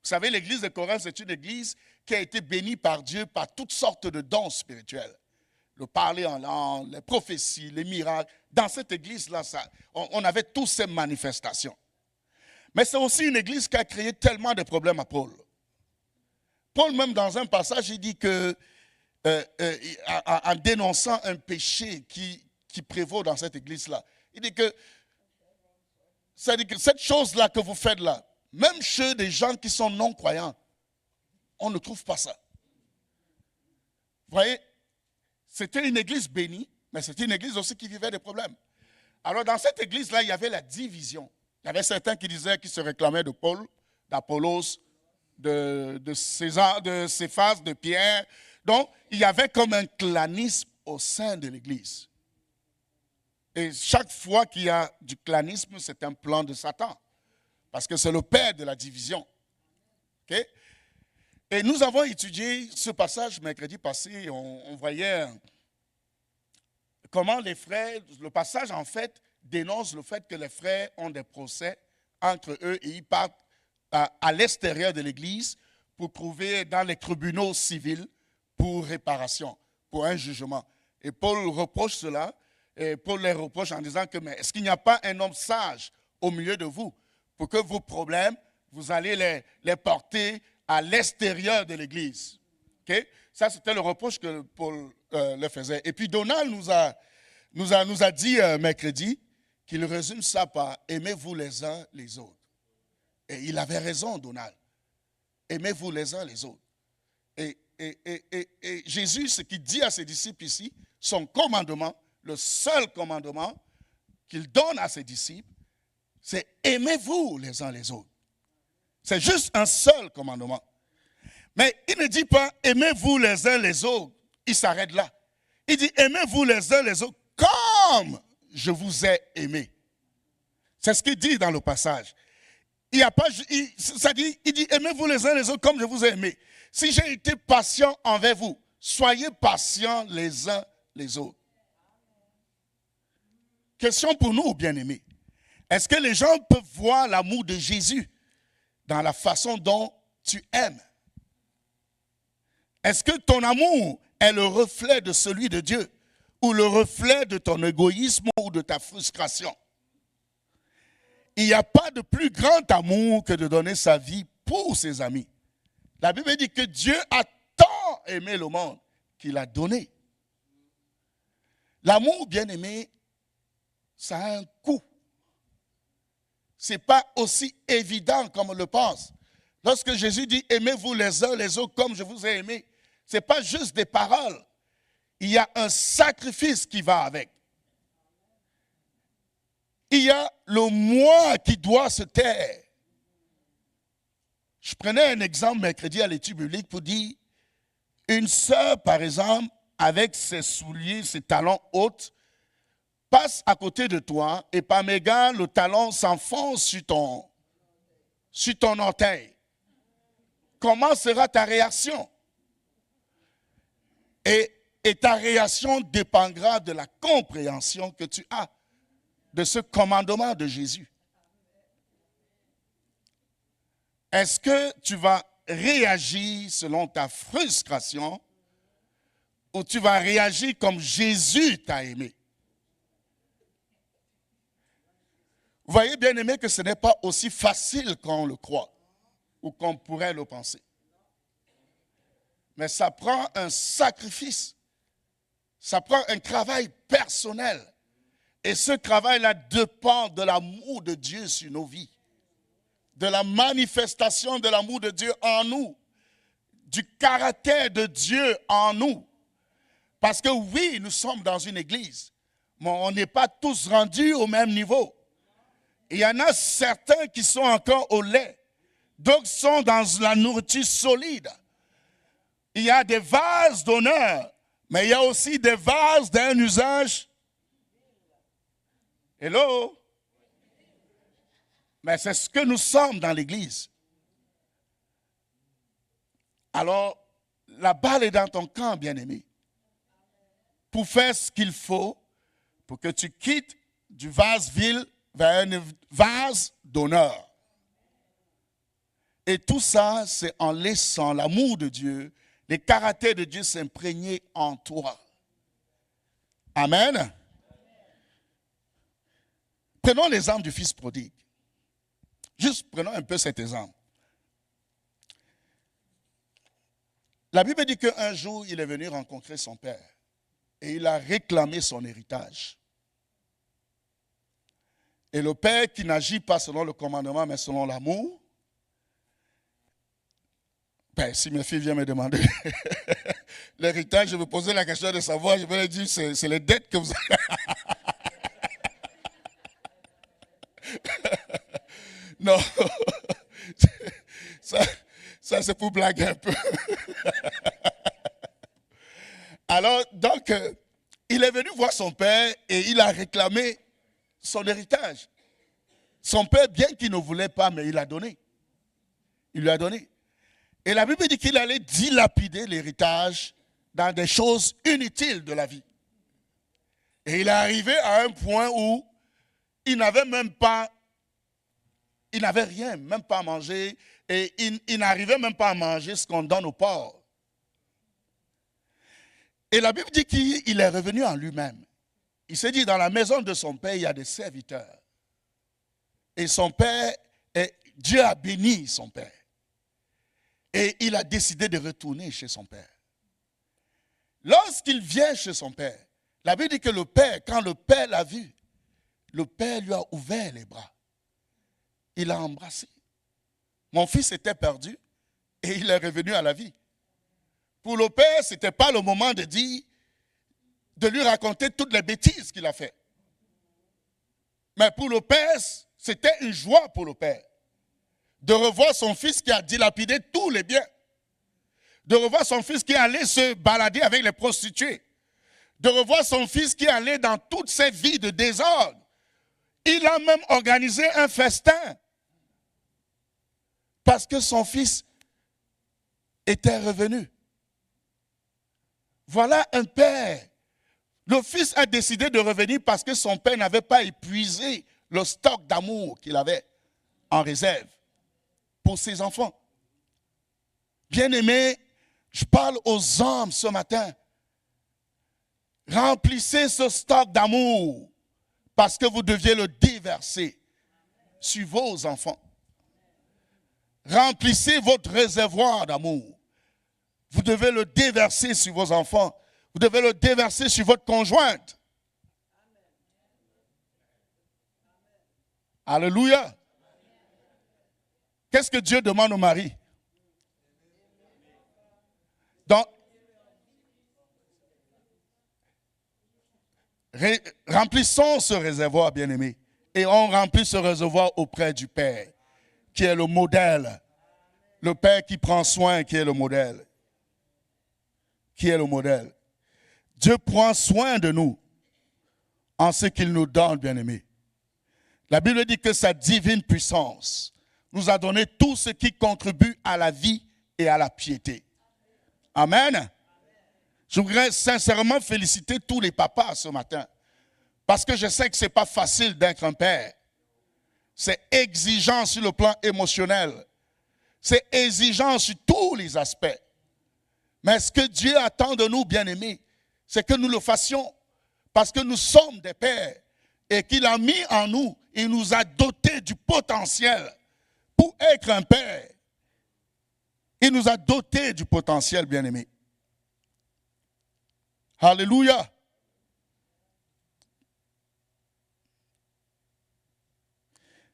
Vous savez, l'église de Corinthe, c'est une église qui a été bénie par Dieu par toutes sortes de dons spirituels. Le parler en langue, les prophéties, les miracles. Dans cette église-là, on avait toutes ces manifestations. Mais c'est aussi une église qui a créé tellement de problèmes à Paul. Paul, même dans un passage, il dit que, en dénonçant un péché qui prévaut dans cette église-là, il dit que, c'est-à-dire que cette chose-là que vous faites là, même chez des gens qui sont non-croyants, on ne trouve pas ça. Vous voyez, c'était une église bénie, mais c'était une église aussi qui vivait des problèmes. Alors dans cette église-là, il y avait la division. Il y avait certains qui disaient, qui se réclamaient de Paul, d'Apollos, de César, de Céphas, de Pierre. Donc, il y avait comme un clanisme au sein de l'église. Et chaque fois qu'il y a du clanisme, c'est un plan de Satan. Parce que c'est le père de la division. Okay? Et nous avons étudié ce passage mercredi passé. On voyait comment les frères, le passage en fait dénonce le fait que les frères ont des procès entre eux et ils partent à l'extérieur de l'église pour trouver dans les tribunaux civils pour réparation, pour un jugement. Et Paul reproche cela, et Paul les reproche en disant que mais est-ce qu'il n'y a pas un homme sage au milieu de vous pour que vos problèmes, vous allez les porter à l'extérieur de l'église. Okay? Ça, c'était le reproche que Paul le faisait. Et puis Donald nous a dit mercredi qu'il résume ça par « aimez-vous les uns les autres ». Et il avait raison, Donald. Aimez-vous les uns les autres. Et Jésus, ce qu'il dit à ses disciples ici, son commandement, le seul commandement qu'il donne à ses disciples, c'est aimez-vous les uns les autres. C'est juste un seul commandement. Mais il ne dit pas aimez-vous les uns les autres. Il s'arrête là. Il dit aimez-vous les uns les autres comme je vous ai aimé. C'est ce qu'il dit dans le passage. Il dit aimez-vous les uns les autres comme je vous ai aimé. Si j'ai été patient envers vous, soyez patients les uns les autres. Question pour nous, bien-aimés. Est-ce que les gens peuvent voir l'amour de Jésus dans la façon dont tu aimes? Est-ce que ton amour est le reflet de celui de Dieu ou le reflet de ton égoïsme ou de ta frustration? Il n'y a pas de plus grand amour que de donner sa vie pour ses amis. La Bible dit que Dieu a tant aimé le monde qu'il a donné. L'amour, bien-aimé, ça a un coût. Ce n'est pas aussi évident comme on le pense. Lorsque Jésus dit « aimez-vous les uns les autres comme je vous ai aimé », ce n'est pas juste des paroles. Il y a un sacrifice qui va avec. Il y a le moi qui doit se taire. Je prenais un exemple mercredi à l'étude biblique pour dire une sœur, par exemple, avec ses souliers, ses talons hauts, passe à côté de toi et par mégarde, le talon s'enfonce sur ton orteil. Comment sera ta réaction? Et ta réaction dépendra de la compréhension que tu as de ce commandement de Jésus. Est-ce que tu vas réagir selon ta frustration ou tu vas réagir comme Jésus t'a aimé? Vous voyez, bien aimé, que ce n'est pas aussi facile qu'on le croit ou qu'on pourrait le penser. Mais ça prend un sacrifice. Ça prend un travail personnel. Et ce travail-là dépend de l'amour de Dieu sur nos vies. De la manifestation de l'amour de Dieu en nous. Du caractère de Dieu en nous. Parce que oui, nous sommes dans une église. Mais on n'est pas tous rendus au même niveau. Il y en a certains qui sont encore au lait. D'autres sont dans la nourriture solide. Il y a des vases d'honneur, mais il y a aussi des vases d'un usage. Hello? Mais c'est ce que nous sommes dans l'église. Alors, la balle est dans ton camp, bien-aimé. Pour faire ce qu'il faut, pour que tu quittes du vase vil vers un vase d'honneur. Et tout ça, c'est en laissant l'amour de Dieu, les caractères de Dieu s'imprégner en toi. Amen. Prenons l'exemple du fils prodigue. Juste prenons un peu cet exemple. La Bible dit qu'un jour, il est venu rencontrer son père et il a réclamé son héritage. Et le père qui n'agit pas selon le commandement, mais selon l'amour, ben, si mes filles viennent me demander l'héritage, je vais poser la question de savoir, je vais leur dire, c'est les dettes que vous avez. Non, ça c'est pour blaguer un peu. Alors, donc, il est venu voir son père et il a réclamé son héritage. Son père, bien qu'il ne voulait pas, mais il a donné. Il lui a donné. Et la Bible dit qu'il allait dilapider l'héritage dans des choses inutiles de la vie. Et il est arrivé à un point où il n'avait même pas, il n'avait rien, même pas à manger, et il n'arrivait même pas à manger ce qu'on donne aux pauvres. Et la Bible dit qu'il est revenu en lui-même. Il s'est dit, dans la maison de son père, il y a des serviteurs. Et son père, Dieu a béni son père. Et il a décidé de retourner chez son père. Lorsqu'il vient chez son père, la Bible dit que le père, quand le père l'a vu, le père lui a ouvert les bras. Il l'a embrassé. Mon fils était perdu et il est revenu à la vie. Pour le père, ce n'était pas le moment de dire, de lui raconter toutes les bêtises qu'il a faites. Mais pour le père, c'était une joie pour le père de revoir son fils qui a dilapidé tous les biens, de revoir son fils qui allait se balader avec les prostituées, de revoir son fils qui allait dans toute cette vie de désordre. Il a même organisé un festin parce que son fils était revenu. Voilà un père. Le fils a décidé de revenir parce que son père n'avait pas épuisé le stock d'amour qu'il avait en réserve pour ses enfants. Bien-aimés, je parle aux hommes ce matin. Remplissez ce stock d'amour parce que vous deviez le déverser sur vos enfants. Remplissez votre réservoir d'amour. Vous devez le déverser sur vos enfants. Vous devez le déverser sur votre conjointe. Alléluia. Qu'est-ce que Dieu demande au mari? Donc, remplissons ce réservoir, bien-aimé. Et on remplit ce réservoir auprès du Père, qui est le modèle. Le Père qui prend soin, qui est le modèle. Qui est le modèle. Dieu prend soin de nous en ce qu'il nous donne, bien-aimé. La Bible dit que sa divine puissance nous a donné tout ce qui contribue à la vie et à la piété. Amen. Je voudrais sincèrement féliciter tous les papas ce matin. Parce que je sais que ce n'est pas facile d'être un père. C'est exigeant sur le plan émotionnel. C'est exigeant sur tous les aspects. Mais ce que Dieu attend de nous, bien-aimés, c'est que nous le fassions. Parce que nous sommes des pères. Et qu'il a mis en nous, il nous a dotés du potentiel pour être un père. Il nous a dotés du potentiel, bien-aimés. Alléluia.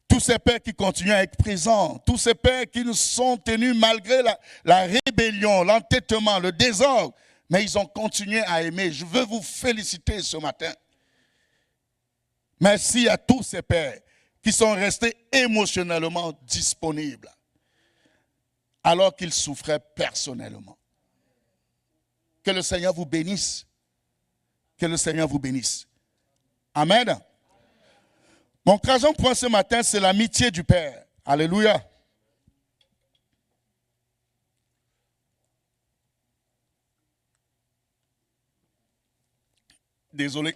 Tous ces pères qui continuent à être présents, tous ces pères qui nous sont tenus malgré la rébellion, l'entêtement, le désordre, mais ils ont continué à aimer. Je veux vous féliciter ce matin. Merci à tous ces pères qui sont restés émotionnellement disponibles alors qu'ils souffraient personnellement. Que le Seigneur vous bénisse. Que le Seigneur vous bénisse. Amen. Mon troisième point ce matin, c'est l'amitié du Père. Alléluia. Désolé.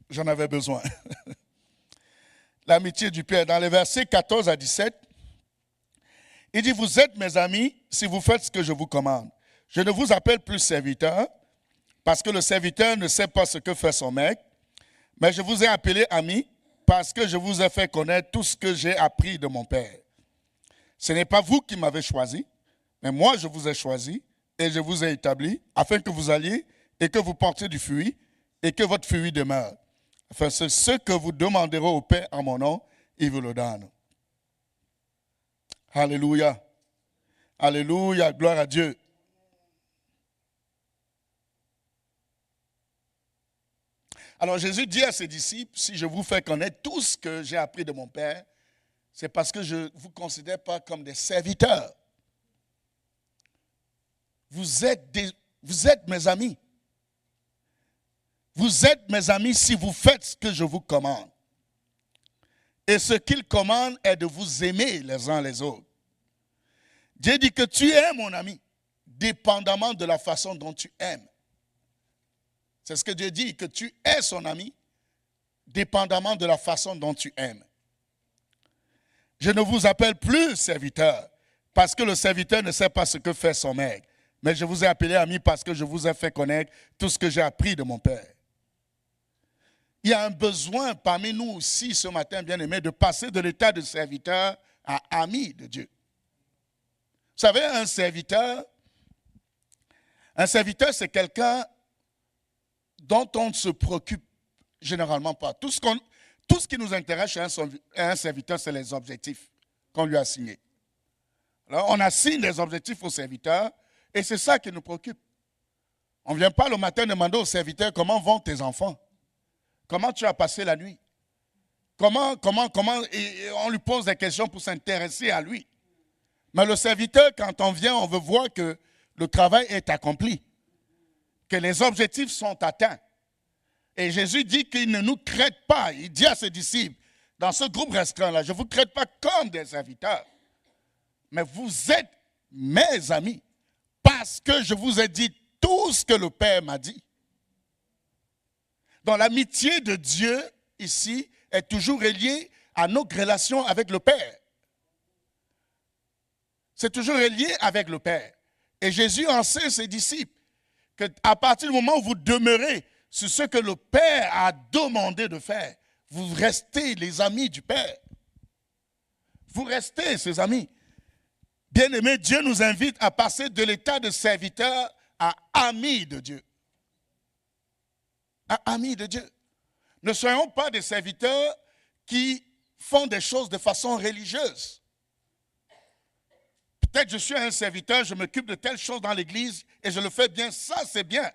J'en avais besoin. L'amitié du Père. Dans les versets 14 à 17, il dit, vous êtes mes amis si vous faites ce que je vous commande. Je ne vous appelle plus serviteur, parce que le serviteur ne sait pas ce que fait son maître, mais je vous ai appelé amis, parce que je vous ai fait connaître tout ce que j'ai appris de mon Père. Ce n'est pas vous qui m'avez choisi, Mais moi, je vous ai choisi et je vous ai établi afin que vous alliez et que vous portiez du fruit et que votre fruit demeure. Enfin, c'est ce que vous demanderez au Père en mon nom, il vous le donne. Alléluia. Alléluia. Gloire à Dieu. Alors Jésus dit à ses disciples, si je vous fais connaître tout ce que j'ai appris de mon Père, c'est parce que je ne vous considère pas comme des serviteurs. Vous êtes mes amis. Vous êtes mes amis si vous faites ce que je vous commande. Et ce qu'il commande est de vous aimer les uns les autres. Dieu dit que tu es mon ami, dépendamment de la façon dont tu aimes. C'est ce que Dieu dit, que tu es son ami, dépendamment de la façon dont tu aimes. Je ne vous appelle plus serviteur, parce que le serviteur ne sait pas ce que fait son maître. Mais je vous ai appelé ami parce que je vous ai fait connaître tout ce que j'ai appris de mon Père. Il y a un besoin parmi nous aussi ce matin, bien-aimés, de passer de l'état de serviteur à ami de Dieu. Vous savez, un serviteur, c'est quelqu'un dont on ne se préoccupe généralement pas. Tout ce qui nous intéresse chez un serviteur, c'est les objectifs qu'on lui a assignés. Alors, on assigne des objectifs au serviteur et c'est ça qui nous préoccupe. On ne vient pas le matin demander au serviteur comment vont tes enfants, comment tu as passé la nuit, comment, et on lui pose des questions pour s'intéresser à lui. Mais le serviteur, quand on vient, on veut voir que le travail est accompli, que les objectifs sont atteints. Et Jésus dit qu'il ne nous traite pas. Il dit à ses disciples, dans ce groupe restreint-là, je ne vous traite pas comme des serviteurs, mais vous êtes mes amis, parce que je vous ai dit tout ce que le Père m'a dit. Donc l'amitié de Dieu, ici, est toujours reliée à nos relations avec le Père. C'est toujours relié avec le Père. Et Jésus enseigne ses disciples qu'à partir du moment où vous demeurez sur ce que le Père a demandé de faire, vous restez les amis du Père. Vous restez ses amis. Bien-aimés, Dieu nous invite à passer de l'état de serviteur à ami de Dieu. À ami de Dieu. Ne soyons pas des serviteurs qui font des choses de façon religieuse. Peut-être je suis un serviteur, je m'occupe de telles choses dans l'église et je le fais bien, ça c'est bien.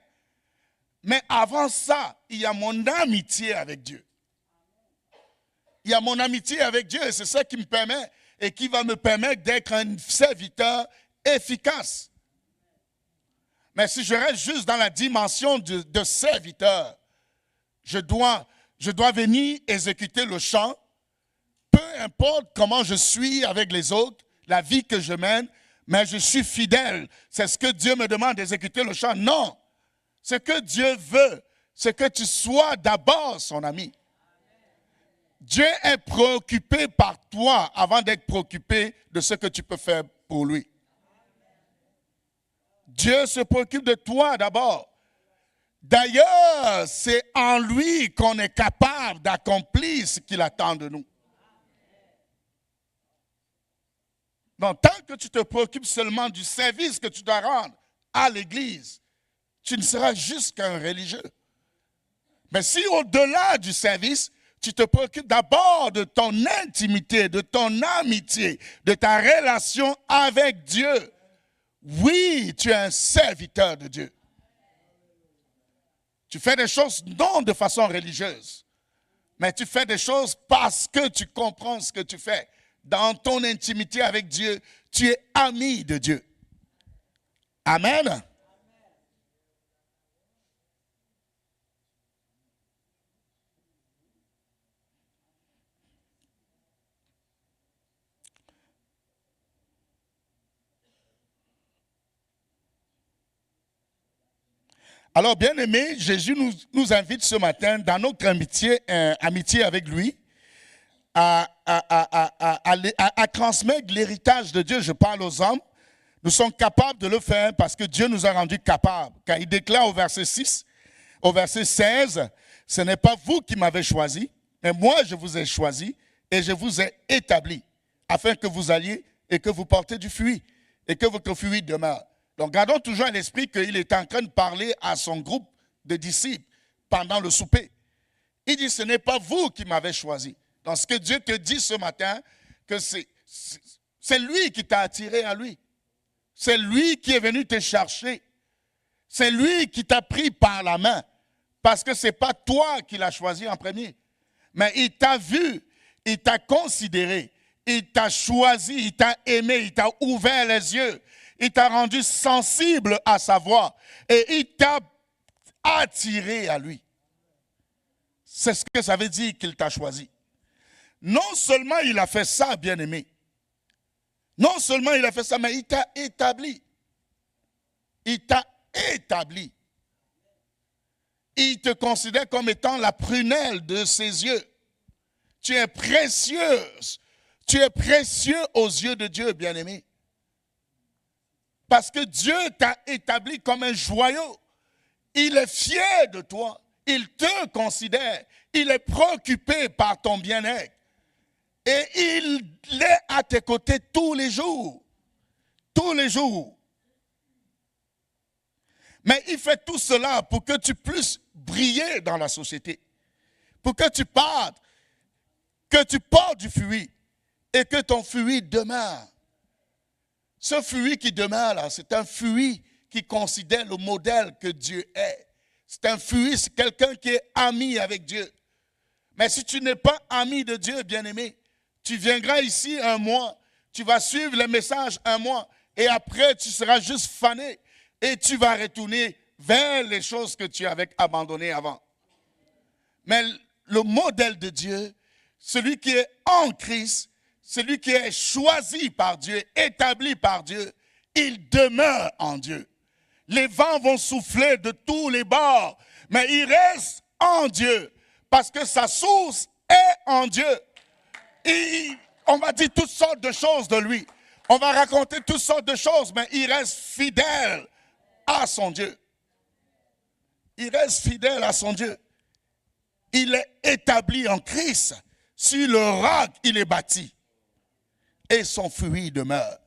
Mais avant ça, il y a mon amitié avec Dieu. Il y a mon amitié avec Dieu et c'est ça qui me permet et qui va me permettre d'être un serviteur efficace. Mais si je reste juste dans la dimension de serviteur, je dois venir exécuter le chant, peu importe comment je suis avec les autres, la vie que je mène, mais je suis fidèle. C'est ce que Dieu me demande d'exécuter le chant. Non, ce que Dieu veut, c'est que tu sois d'abord son ami. Dieu est préoccupé par toi avant d'être préoccupé de ce que tu peux faire pour lui. Dieu se préoccupe de toi d'abord. D'ailleurs, c'est en lui qu'on est capable d'accomplir ce qu'il attend de nous. Donc, tant que tu te préoccupes seulement du service que tu dois rendre à l'Église, tu ne seras juste qu'un religieux. Mais si au-delà du service, tu te préoccupes d'abord de ton intimité, de ton amitié, de ta relation avec Dieu, oui, tu es un serviteur de Dieu. Tu fais des choses non de façon religieuse, mais tu fais des choses parce que tu comprends ce que tu fais. Dans ton intimité avec Dieu, tu es ami de Dieu. Amen. Alors, bien aimé, Jésus nous invite ce matin dans notre amitié avec lui à transmettre l'héritage de Dieu. Je parle aux hommes. Nous sommes capables de le faire parce que Dieu nous a rendus capables. Car il déclare au verset 6, au verset 16, « Ce n'est pas vous qui m'avez choisi, mais moi je vous ai choisi et je vous ai établi, afin que vous alliez et que vous portez du fruit, et que votre fruit demeure. Donc, gardons toujours à l'esprit qu'il est en train de parler à son groupe de disciples pendant le souper. Il dit, ce n'est pas vous qui m'avez choisi. Donc, ce que Dieu te dit ce matin, que c'est lui qui t'a attiré à lui. C'est lui qui est venu te chercher. C'est lui qui t'a pris par la main. Parce que ce n'est pas toi qui l'as choisi en premier. Mais il t'a vu, il t'a considéré, il t'a choisi, il t'a aimé, il t'a ouvert les yeux. Il t'a rendu sensible à sa voix. Et il t'a attiré à lui. C'est ce que ça veut dire qu'il t'a choisi. Non seulement il a fait ça, bien-aimé. Non seulement il a fait ça, mais il t'a établi. Il t'a établi. Il te considère comme étant la prunelle de ses yeux. Tu es précieuse. Tu es précieux aux yeux de Dieu, bien-aimé. Parce que Dieu t'a établi comme un joyau. Il est fier de toi. Il te considère. Il est préoccupé par ton bien-être. Et il est à tes côtés tous les jours. Tous les jours. Mais il fait tout cela pour que tu puisses briller dans la société. Pour que tu partes. Que tu portes du fruit. Et que ton fruit demeure. Ce fruit qui demeure là, c'est un fruit qui considère le modèle que Dieu est. C'est un fruit, c'est quelqu'un qui est ami avec Dieu. Mais si tu n'es pas ami de Dieu, bien-aimé, tu viendras ici un mois, tu vas suivre les messages un mois, et après tu seras juste fané, et tu vas retourner vers les choses que tu avais abandonnées avant. Mais le modèle de Dieu, celui qui est en Christ, celui qui est choisi par Dieu, établi par Dieu, il demeure en Dieu. Les vents vont souffler de tous les bords, mais il reste en Dieu, parce que sa source est en Dieu. Et on va dire toutes sortes de choses de lui. On va raconter toutes sortes de choses, mais il reste fidèle à son Dieu. Il reste fidèle à son Dieu. Il est établi en Christ. Sur le roc, il est bâti. Et son fruit demeure.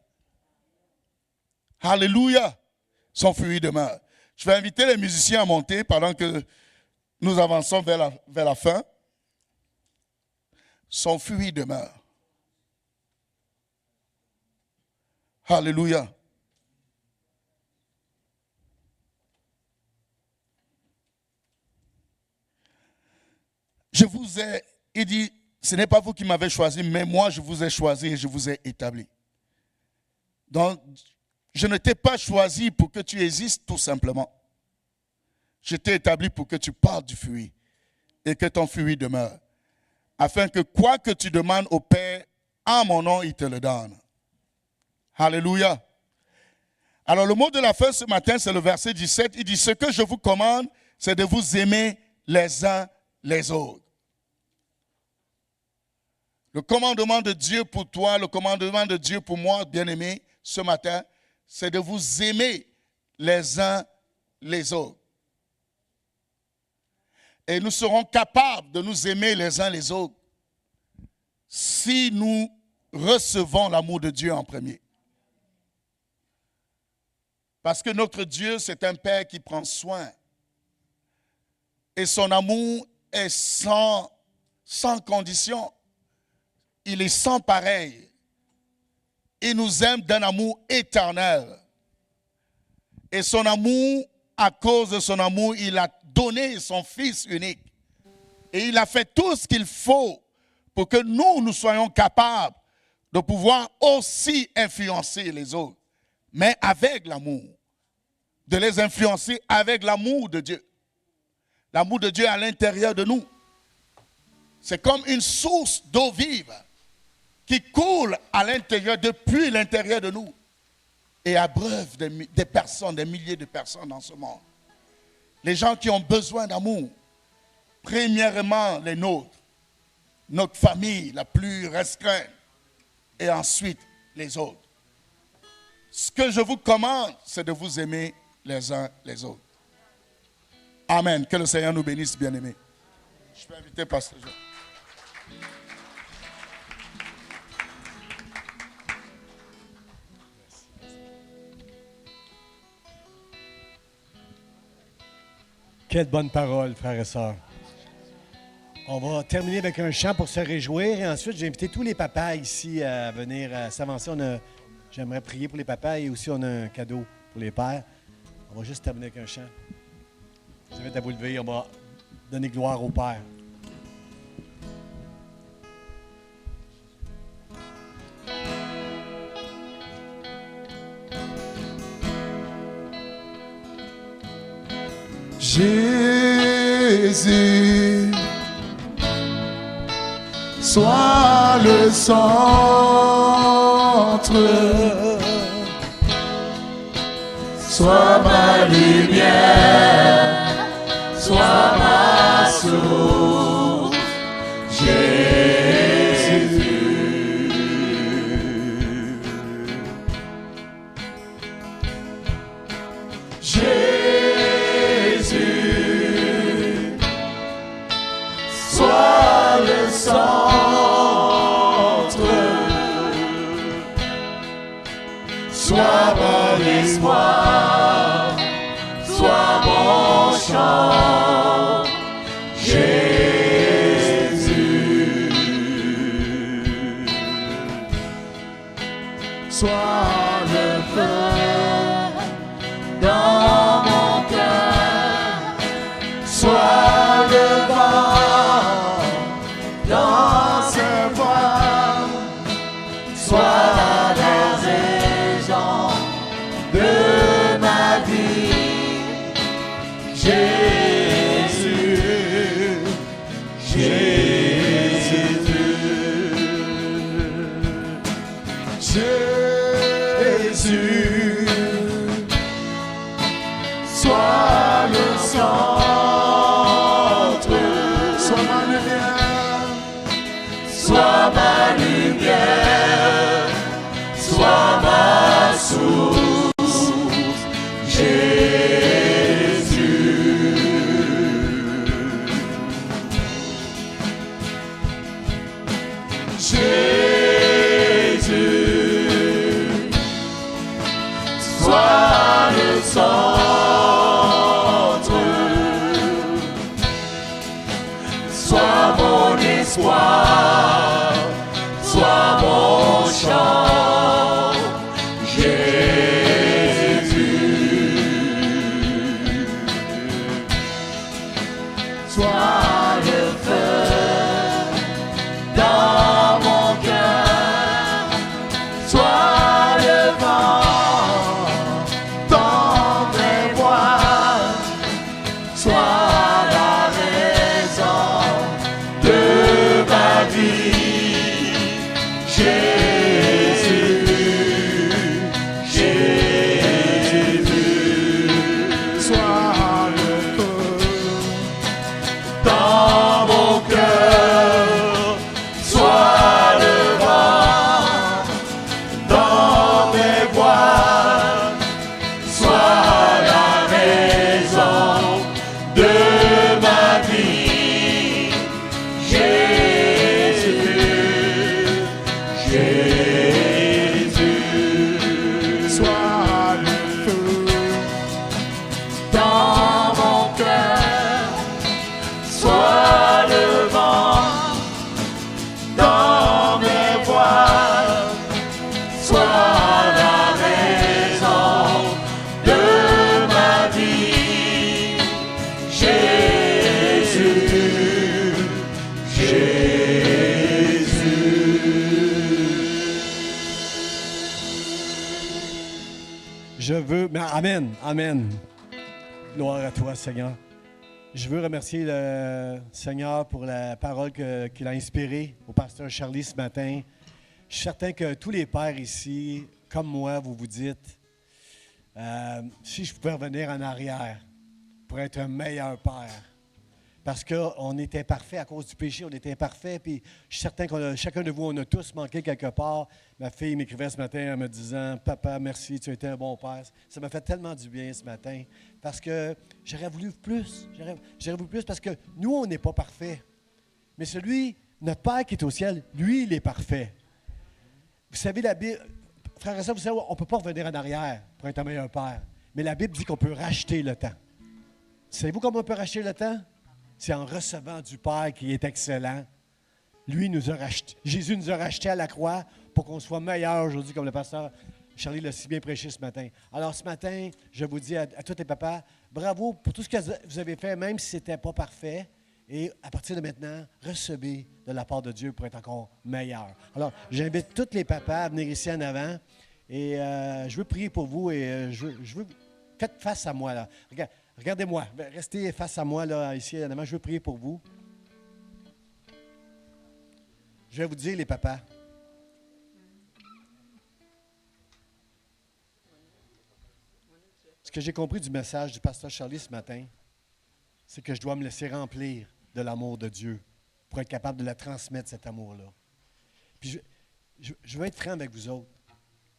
Alléluia. Son fruit demeure. Je vais inviter les musiciens à monter pendant que nous avançons vers la fin. Son fruit demeure. Alléluia. Je vous ai, il dit, ce n'est pas vous qui m'avez choisi, mais moi je vous ai choisi et je vous ai établi. Donc, je ne t'ai pas choisi pour que tu existes tout simplement. Je t'ai établi pour que tu portes du fruit et que ton fruit demeure. Afin que quoi que tu demandes au Père, en mon nom, il te le donne. Alléluia. Alors le mot de la fin ce matin, c'est le verset 17. Il dit, ce que je vous commande, c'est de vous aimer les uns les autres. Le commandement de Dieu pour toi, le commandement de Dieu pour moi, bien-aimé, ce matin, c'est de vous aimer les uns les autres. Et nous serons capables de nous aimer les uns les autres si nous recevons l'amour de Dieu en premier. Parce que notre Dieu, c'est un Père qui prend soin. Et son amour est sans condition. Il est sans pareil. Il nous aime d'un amour éternel. Et son amour, à cause de son amour, il a donné son Fils unique. Et il a fait tout ce qu'il faut pour que nous soyons capables de pouvoir aussi influencer les autres. Mais avec l'amour. De les influencer avec l'amour de Dieu. L'amour de Dieu à l'intérieur de nous. C'est comme une source d'eau vive qui coule à l'intérieur, depuis l'intérieur de nous. Et abreuve des personnes, des milliers de personnes dans ce monde. Les gens qui ont besoin d'amour. Premièrement, les nôtres. Notre famille la plus restreinte. Et ensuite, les autres. Ce que je vous commande, c'est de vous aimer les uns les autres. Amen. Que le Seigneur nous bénisse, bien-aimés. Je peux inviter Pasteur Jean. Quelle bonne parole, frères et sœurs. On va terminer avec un chant pour se réjouir et ensuite, j'ai invité tous les papas ici à venir s'avancer. J'aimerais prier pour les papas et aussi on a un cadeau pour les pères. On va juste terminer avec un chant. Je vous invite à vous lever, on va donner gloire au Père. Jésus, sois le centre, sois ma lumière, sois ma source, Jésus. Sois le centre, sois mon espoir, sois mon chant, Jésus. Sois le feu dans mon cœur, sois le vent dans ce bois, sois la raison de ma vie, Jésus, Jésus, Jésus, sois le centre, sois ma lumière, sois ma lumière, sois ma source, Jésus. Jésus, sois le centre, sois mon espoir, sois mon chant, Jésus. Sois le feu dans mon cœur, sois le vent dans mes voies, sois la raison de ma vie, Jésus, Jésus. Sois le feu dans mon cœur, sois le vent dans mes voies, sois la raison de ma vie, Jésus, Jésus. Sois le feu dans mon cœur, sois le vent dans mes voies, sois la raison de ma vie, Jésus, Jésus. Je veux... Mais amen, amen. Gloire à toi, Seigneur. Je veux remercier le Seigneur pour la parole qu'il a inspirée au pasteur Charlie ce matin. Je suis certain que tous les pères ici, comme moi, vous vous dites, si je pouvais revenir en arrière pour être un meilleur père. Parce qu'on est imparfait à cause du péché, on est imparfait. Puis je suis certain que chacun de vous, on a tous manqué quelque part. Ma fille m'écrivait ce matin en me disant « Papa, merci, tu as été un bon père. » Ça m'a fait tellement du bien ce matin. Parce que j'aurais voulu plus. J'aurais voulu plus parce que nous, on n'est pas parfait. Mais celui, notre Père qui est au ciel, lui, il est parfait. Vous savez, la Bible, frères et sœurs, vous savez, on ne peut pas revenir en arrière pour être un meilleur père. Mais la Bible dit qu'on peut racheter le temps. Savez-vous comment on peut racheter le temps? C'est en recevant du Père qui est excellent. Lui nous a racheté. Jésus nous a rachetés à la croix pour qu'on soit meilleurs aujourd'hui, comme le pasteur Charlie l'a si bien prêché ce matin. Alors ce matin, je vous dis à tous les papas, bravo pour tout ce que vous avez fait, même si ce n'était pas parfait. Et à partir de maintenant, recevez de la part de Dieu pour être encore meilleur. Alors, j'invite tous les papas à venir ici en avant. Et je veux prier pour vous et je veux... Faites face à moi, là. Regardez-moi. Restez face à moi, là, ici en avant. Je veux prier pour vous. Je vais vous dire, les papas. Ce que j'ai compris du message du pasteur Charlie ce matin, c'est que je dois me laisser remplir de l'amour de Dieu pour être capable de la transmettre, cet amour-là. Puis je veux être franc avec vous autres.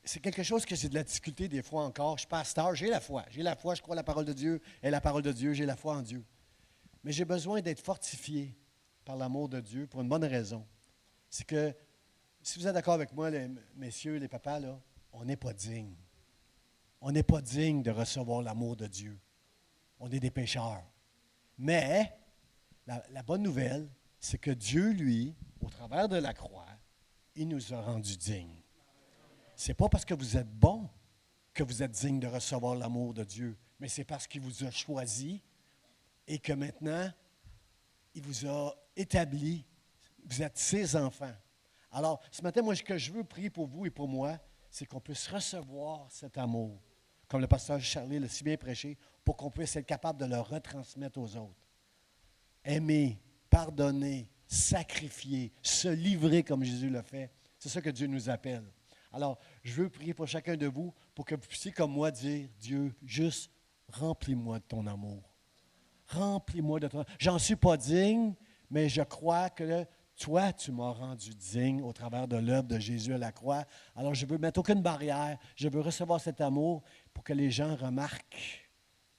C'est quelque chose que j'ai de la difficulté des fois encore. Je suis pasteur, j'ai la foi. J'ai la foi, je crois la parole de Dieu. Et la parole de Dieu, j'ai la foi en Dieu. Mais j'ai besoin d'être fortifié par l'amour de Dieu pour une bonne raison. C'est que, si vous êtes d'accord avec moi, les messieurs, les papas, là, on n'est pas dignes. On n'est pas digne de recevoir l'amour de Dieu. On est des pécheurs. Mais, la bonne nouvelle, c'est que Dieu, lui, au travers de la croix, il nous a rendus dignes. Ce n'est pas parce que vous êtes bon que vous êtes digne de recevoir l'amour de Dieu, mais c'est parce qu'il vous a choisi et que maintenant, il vous a établi. Vous êtes ses enfants. Alors, ce matin, moi, ce que je veux prier pour vous et pour moi, c'est qu'on puisse recevoir cet amour, comme le pasteur Charlie l'a si bien prêché, pour qu'on puisse être capable de le retransmettre aux autres. Aimer, pardonner, sacrifier, se livrer comme Jésus l'a fait. C'est ça que Dieu nous appelle. Alors, je veux prier pour chacun de vous pour que vous puissiez, comme moi, dire, Dieu, juste remplis-moi de ton amour. Remplis-moi de ton amour. J'en suis pas digne, mais je crois que toi, tu m'as rendu digne au travers de l'œuvre de Jésus à la croix. Alors, je ne veux mettre aucune barrière. Je veux recevoir cet amour pour que les gens remarquent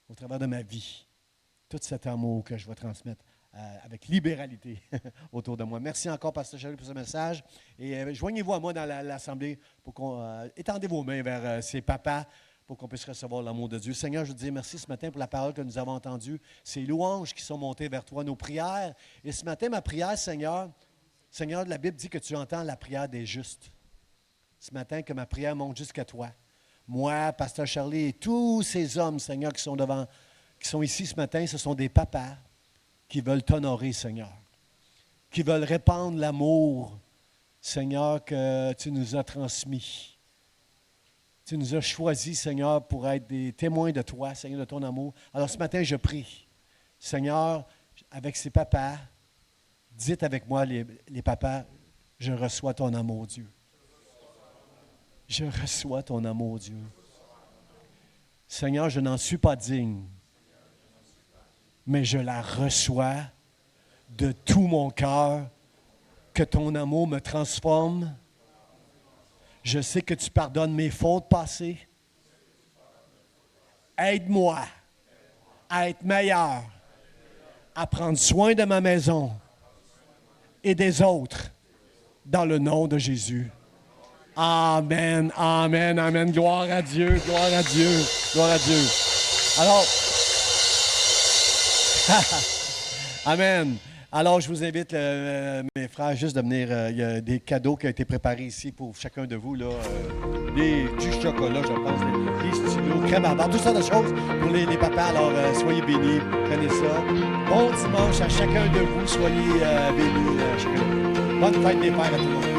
au travers de ma vie tout cet amour que je vais transmettre avec libéralité autour de moi. Merci encore, pasteur Charlie, pour ce message. Et joignez-vous à moi dans l'assemblée pour qu'on étendez vos mains vers ces papas pour qu'on puisse recevoir l'amour de Dieu. Seigneur, je te dis merci ce matin pour la parole que nous avons entendue, ces louanges qui sont montées vers toi, nos prières. Et ce matin, ma prière, Seigneur, la Bible dit que tu entends la prière des justes. Ce matin, que ma prière monte jusqu'à toi. Moi, pasteur Charlie et tous ces hommes, Seigneur, qui sont ici ce matin, ce sont des papas qui veulent t'honorer, Seigneur, qui veulent répandre l'amour, Seigneur, que tu nous as transmis. Tu nous as choisis, Seigneur, pour être des témoins de toi, Seigneur, de ton amour. Alors ce matin, je prie, Seigneur, avec ces papas, dites avec moi, les papas, je reçois ton amour, Dieu. Je reçois ton amour, Dieu. Seigneur, je n'en suis pas digne, mais je la reçois de tout mon cœur, que ton amour me transforme. Je sais que tu pardonnes mes fautes passées. Aide-moi à être meilleur, à prendre soin de ma maison et des autres, dans le nom de Jésus. Amen, amen, amen. Gloire à Dieu, gloire à Dieu, gloire à Dieu. Alors, amen. Alors, je vous invite, mes frères, juste de venir. Il y a des cadeaux qui ont été préparés ici pour chacun de vous. Là, du chocolat, je pense, des stylos, crème à barre, toutes sortes de choses pour les papas. Alors, soyez bénis, prenez ça. Bon dimanche à chacun de vous. Soyez bénis. Bonne fête des pères à tout le monde.